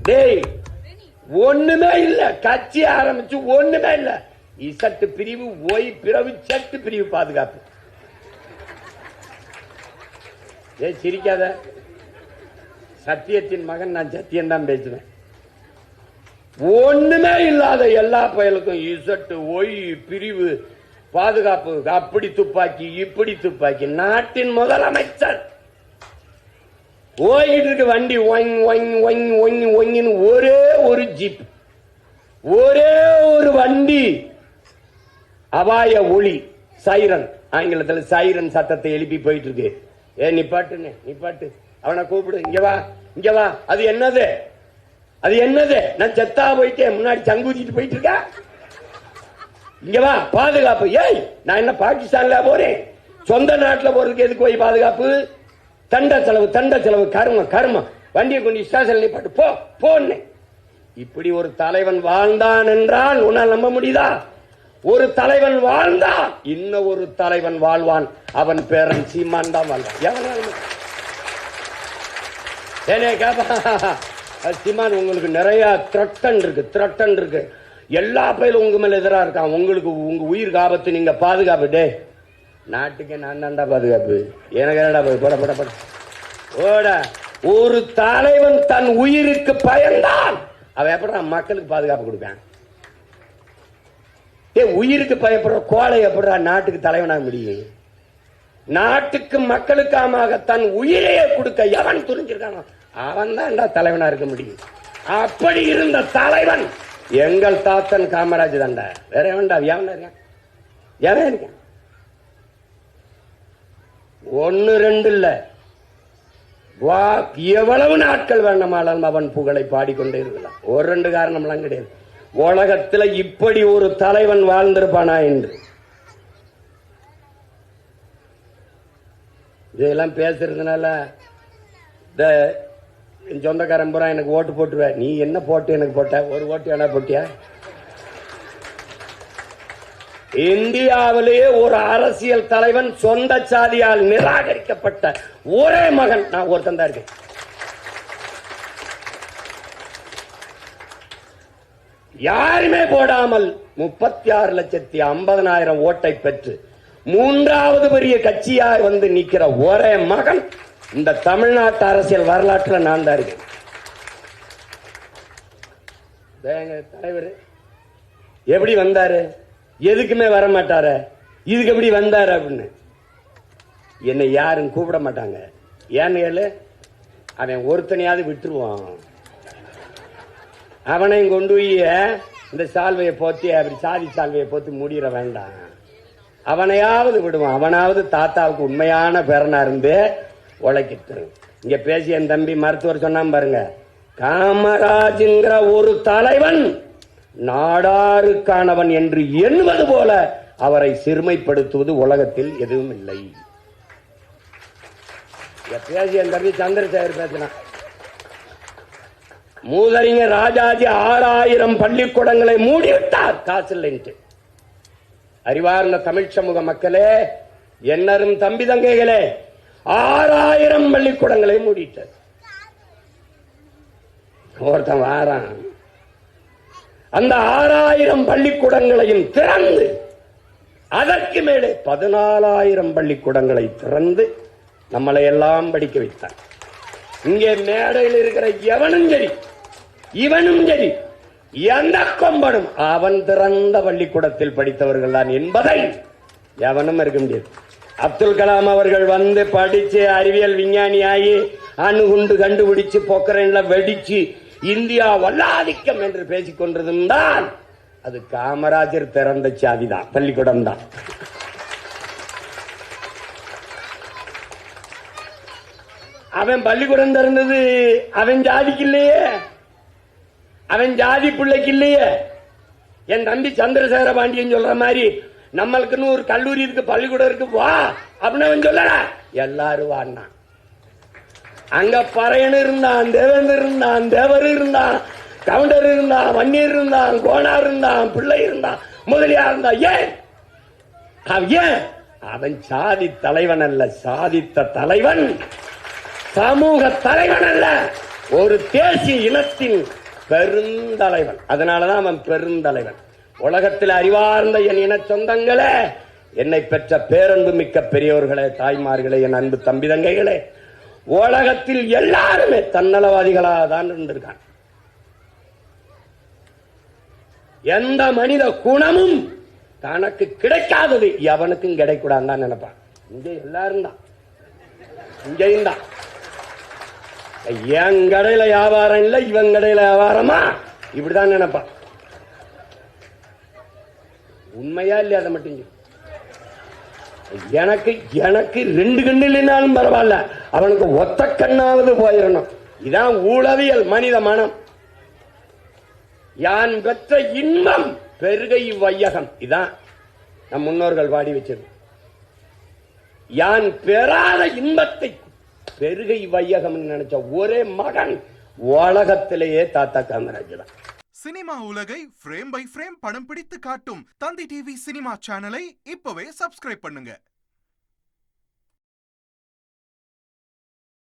டேய் ஒண்ணுமே இல்ல, கட்சி ஆரம்பிச்சு ஒண்ணுமே இல்ல. இசட்டு பிரிவு, ஒய் பிரிவு, சட்டு பிரிவு பாதுகாப்பு. ஏய் சிரிக்காத, சத்தியத்தின் மகன் நான், சத்தியம் தான் பேசுவேன். ஒண்ணுமே இல்லாத எல்லா பயலுக்கும் இசட்டு, ஒய் பிரிவு, பாதுகாப்பு, அப்படி துப்பாக்கி இப்படி துப்பாக்கி. நாட்டின் முதலமைச்சர் ஓயிட்டு இருக்கு வண்டி, ஒங் ஒங் ஒங் ஒங் ஒங்கின்னு ஒரே ஒரு ஜீப், ஒரே ஒரு வண்டி, அபாய ஒளி, சைரன், ஆங்கிலத்தில் சைரன் சத்தத்தை எழுப்பி போயிட்டு இருக்கு. நிப்பாட்டுன்னு நிப்பாட்டு, அவனை கூப்பிடு, இங்க வா இங்க வா. அது என்னது, அது என்னது? நான் செத்தா போயிட்டேன், முன்னாடி சங்கூதிட்டு போயிட்டு இருக்க, இங்க வா பாதுகாப்பு. ஏய் நான் என்ன பாகிஸ்தான்ல போறேன், சொந்த நாட்டில் போறதுக்கு எதுக்கு போய் பாதுகாப்பு? தண்ட செலவு, தண்ட செலவு, கர்மம் கர்மம். வண்டியை கொண்டு ஸ்டேஷன் நிப்பாட்டு, போ போன்னு. இப்படி ஒரு தலைவன் வாழ்ந்தான் என்றால் உன்னால் நம்ப முடியுதா? ஒரு தலைவன் வாழ்ந்தான், இன்னும் ஒரு தலைவன் வாழ்வான். அவன் பேரன் சீமான் தான் வாழ்வான். சீமான் உங்களுக்கு நிறைய த்ரெட்டன் இருக்கு, த்ரெட்டன் இருக்கு. எல்லா பயிலும் உங்க மேல எதிராக இருக்கான். உங்களுக்கு உங்க உயிர் ஆபத்து, நீங்க பாதுகாப்பு. டே நாட்டுக்கு நான் தான்டா பாதுகாப்பு, எனக்கு என்னடா போட போட போட ஓட. ஒரு தலைவன் தன் உயிருக்கு பயந்தான், அவன் எப்படி மக்களுக்கு பாதுகாப்பு கொடுப்பான்? உயிருக்கு பயப்படுற கோழை எப்படா நாட்டுக்கு தலைவனாக முடியும்? நாட்டுக்கு மக்களுக்காக தன் உயிரையே கொடுக்க எவன் துணிஞ்சிருக்கானோ அவன் தான் தலைவனா இருக்க முடியும். அப்படி இருந்த தலைவன் எங்கள் தாத்தன் காமராஜ் தான்டா, வேற எவன்டா? எவன் இருக்கான்? எவன் இருக்கான்? ஒன்னு ரெண்டு இல்ல, எவ்வளவு நாட்கள் வேணுமாலும் அவன் புகழை பாடிக்கொண்டே இருக்கலாம். ஒரு ரெண்டு காரணம் எல்லாம் கிடையாது. உலகத்தில் இப்படி ஒரு தலைவன் வாழ்ந்திருப்பானா என்று இதெல்லாம் பேசுறதுனால என் சொந்தக்காரன் பூரா எனக்கு ஓட்டு போட்டுருவ. நீ என்ன போட்டு எனக்கு போட்ட? ஒரு ஓட்டு என்ன போட்டியா? இந்தியாவிலேயே ஒரு அரசியல் தலைவன் சொந்த சாதியால் நிராகரிக்கப்பட்ட ஒரே மகன் நான் ஒருத்தன் தான் இருக்கேன். யாருமே போடாமல் 36,50,000 ஓட்டை பெற்று மூன்றாவது பெரிய கட்சியாய் வந்து நிக்கிற ஒரே மகன் இந்த தமிழ்நாட்டு அரசியல் வரலாற்றில் நான் தான் இருக்கேன். தலைவர் எப்படி வந்தாரு? எதுக்குமே வர மாட்டாரு, இதுக்கு எப்படி வந்தாரு அப்படின்னு என்னை யாரும் கூப்பிட மாட்டாங்க. ஏன்னு கேளு, அவன் ஒருத்தனையாவது விட்டுருவான். அவனையும் கொண்டு போய் இந்த சால்வையை போத்தி, அப்படி சாதி சால்வையை போத்தி மூடிட வேண்டாம். அவனையாவது விடுவான். அவனாவது தாத்தாவுக்கு உண்மையான பேரனா இருந்து உழைக்கிட்டு. இங்க பேசிய என் தம்பி மருத்துவர் சொன்னான் பாருங்க, காமராஜ்ங்கிற ஒரு தலைவன் நாடாருக்கானவன் என்று எண்ணுவது போல அவரை சிறுமைப்படுத்துவது உலகத்தில் எதுவும் இல்லை. பேசிய என் தம்பி சந்திரசேகர் பேசினான். மூதறிஞர் ராஜாஜி 6000 பள்ளிக்கூடங்களை மூடிவிட்டார் காசு இல்லைன்ட்டு. அறிவார்ந்த தமிழ் சமூக மக்களே, என்னரும் தம்பி தங்கைகளே, 6000 பள்ளிக்கூடங்களை மூடிட்டார். ஒருத்தன் வாரான், அந்த 6000 பள்ளிக்கூடங்களையும் திறந்து அதற்கு மேலே 14,000 பள்ளிக்கூடங்களை திறந்து நம்மளை எல்லாம் படிக்க வைத்தார். இங்கே மேடையில் இருக்கிற எவனும் சரி, இவனும் சரி, எந்த கொம்பனும் அவன் திறந்த பள்ளிக்கூடத்தில் படித்தவர்கள் தான் என்பதை எவனும் இருக்க முடியாது. அப்துல் கலாம் அவர்கள் வந்து படிச்சு அறிவியல் விஞ்ஞானியாகி அணுகுண்டு கண்டுபிடிச்சு பொக்கரன்ல வெடிச்சு இந்தியா வல்லாதிக்கம் என்று பேசிக் கொண்டிருந்தால் அது காமராஜர் திறந்த சாதிதான், பள்ளிக்கூடம் தான். அவன் பள்ளிக்கூடம் திறந்தது அவன் ஜாதிக்கு இல்லையே, அவன் ஜாதி பிள்ளைக்கு இல்லையே. என் தம்பி சந்திரசேகர பாண்டியன் சொல்ற மாதிரி நம்மளுக்குன்னு ஒரு கல்லூரி இருக்கு, பள்ளிக்கூடம் இருக்கு, வா அப்படின்னு அவன் சொல்லல. எல்லாரும் வான்னா. அங்க பறையன் இருந்தான், தேவேந்தர் இருந்தான், தேவர் இருந்தான், கவுண்டர் இருந்தான், வன்னியர் இருந்தான், கோனார் இருந்தான், பிள்ளை இருந்தான், முதலியார் இருந்தான். ஏன் அவன் சாதி தலைவன் அல்ல, சாதித்த தலைவன், சமூக தலைவன் அல்ல. ஒரு தேசிய இனத்தின் பெருந்தலைவன். அதனாலதான் அவன் பெருந்தலைவன். உலகத்தில் அறிவார்ந்த என் இன சொந்தங்களே, என்னை பெற்ற பேரன்பு மிக்க பெரியோர்களே, தாய்மார்களே, என் அன்பு தம்பி தங்கைகளே, உலகத்தில் எல்லாருமே தன்னலவாதிகளாக தான் இருந்திருக்காங்க. எந்த மனித குணமும் தனக்கு கிடைக்காதது எவனுக்கும் கிடைக்கூடாது தான் நினைப்பான். இங்கே எல்லாரும் தான், இங்கேயும் தான். என் கடையில வியாபாரம் இல்ல, இவன் கடையில வியாபாரமா, இப்படிதான் நினைப்பான். உண்மையா இல்லையா? அதை மட்டும் எனக்கு எனக்கு 2 கண்ணு இல்லைனாலும் பரவாயில்ல, அவனுக்கு ஒத்த கண்ணாவது போயிடணும். இதான் ஊழவியல் மனித மனம். யான் பெற்ற இன்பம் பெருகை வையகம். இதான் நம் முன்னோர்கள் பாடி வச்சது. யான் பெறாத இன்பத்தை பெருகை வையகம் நினைச்ச ஒரே மகன் உலகத்திலேயே தாத்தா காமராஜ் தான். சினிமா உலகை ஃப்ரேம் பை ஃப்ரேம் படம் பிடித்து காட்டும் தந்தி டிவி சினிமா சேனலை இப்பவே சப்ஸ்கிரைப் பண்ணுங்க.